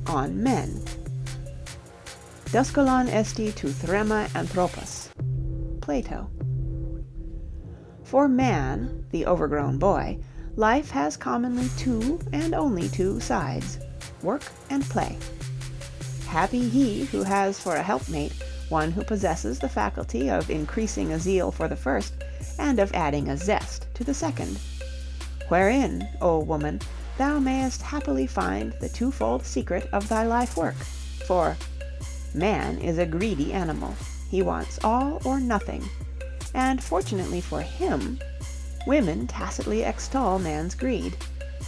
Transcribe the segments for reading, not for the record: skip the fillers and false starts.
On men. Doskolon esti tu threma anthropos. Plato. For man, the overgrown boy, life has commonly two and only two sides, work and play. Happy he who has for a helpmate one who possesses the faculty of increasing a zeal for the first, and of adding a zest to the second. Wherein, O woman, thou mayest happily find the twofold secret of thy life work. For man is a greedy animal, he wants all or nothing, and fortunately for him, women tacitly extol man's greed.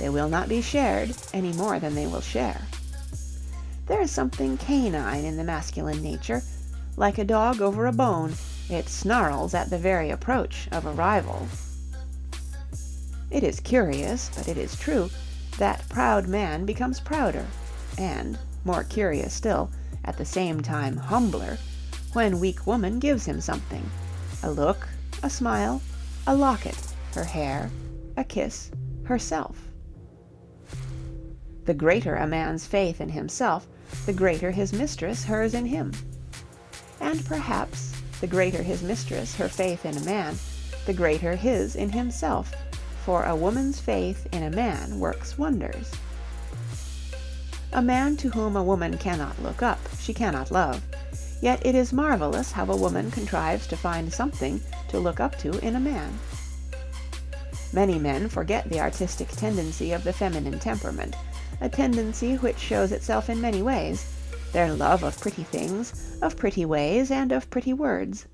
They will not be shared any more than they will share. There is something canine in the masculine nature. Like a dog over a bone, it snarls at the very approach of a rival. It is curious, but it is true, that proud man becomes prouder, and, more curious still, at the same time humbler, when weak woman gives him something, a look, a smile, a locket, her hair, a kiss, herself. The greater a man's faith in himself, the greater his mistress hers in him. And perhaps, the greater his mistress her faith in a man, the greater his in himself, for a woman's faith in a man works wonders. A man to whom a woman cannot look up, she cannot love, yet it is marvelous how a woman contrives to find something to look up to in a man. Many men forget the artistic tendency of the feminine temperament, a tendency which shows itself in many ways, their love of pretty things, of pretty ways, and of pretty words.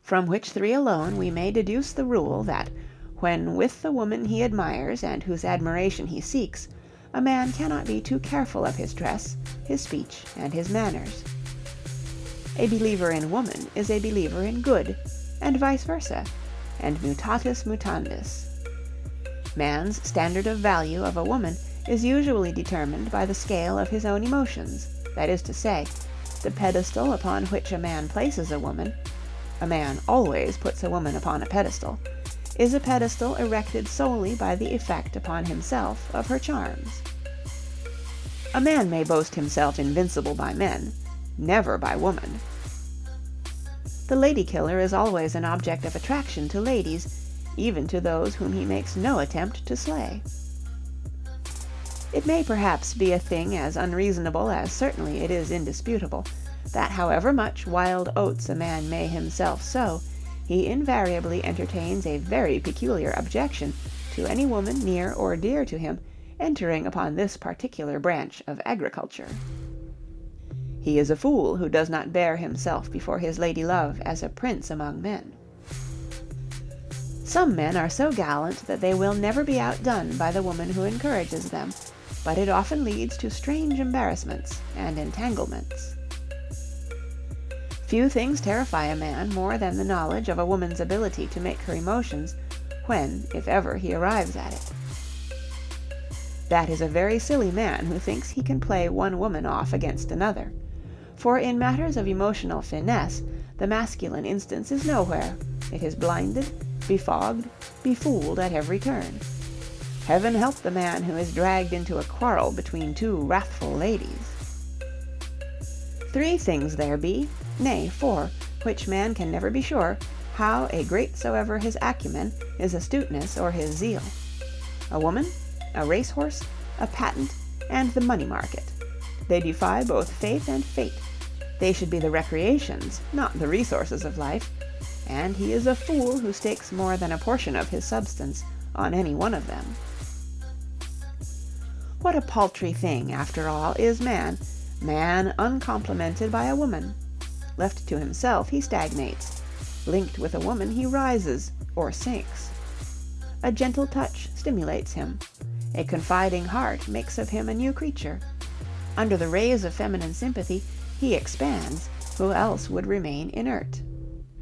From which three alone we may deduce the rule that, when with the woman he admires and whose admiration he seeks, a man cannot be too careful of his dress, his speech, and his manners. A believer in woman is a believer in good, and vice versa, and mutatis mutandis. Man's standard of value of a woman is usually determined by the scale of his own emotions, that is to say, the pedestal upon which a man places a woman (a man always puts a woman upon a pedestal) is a pedestal erected solely by the effect upon himself of her charms. A man may boast himself invincible by men, never by woman. The lady killer is always an object of attraction to ladies, even to those whom he makes no attempt to slay. It may perhaps be a thing as unreasonable as certainly it is indisputable, that however much wild oats a man may himself sow, he invariably entertains a very peculiar objection to any woman near or dear to him entering upon this particular branch of agriculture. He is a fool who does not bear himself before his lady love as a prince among men. Some men are so gallant that they will never be outdone by the woman who encourages them, but it often leads to strange embarrassments and entanglements. Few things terrify a man more than the knowledge of a woman's ability to make her emotions, when, if ever, he arrives at it. That is a very silly man who thinks he can play one woman off against another, for in matters of emotional finesse, the masculine instance is nowhere. It is blinded, befogged, befooled at every turn. Heaven help the man who is dragged into a quarrel between two wrathful ladies. 3 things there be, nay 4, which man can never be sure, how a great soever his acumen, his astuteness, or his zeal. A woman, a racehorse, a patent, and the money market. They defy both faith and fate. They should be the recreations, not the resources of life, and he is a fool who stakes more than a portion of his substance on any one of them. What a paltry thing, after all, is man uncomplimented by a woman. Left to himself, he stagnates. Linked with a woman, he rises or sinks. A gentle touch stimulates him. A confiding heart makes of him a new creature. Under the rays of feminine sympathy, he expands, who else would remain inert.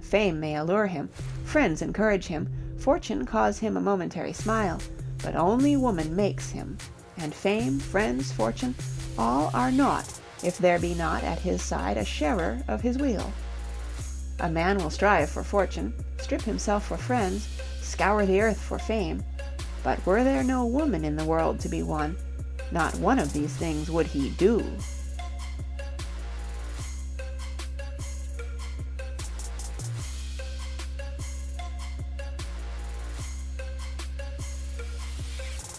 Fame may allure him, friends encourage him, fortune cause him a momentary smile, but only woman makes him, and fame, friends, fortune, all are naught if there be not at his side a sharer of his weal. A man will strive for fortune, strip himself for friends, scour the earth for fame, But were there no woman in the world to be won, not one of these things would he do.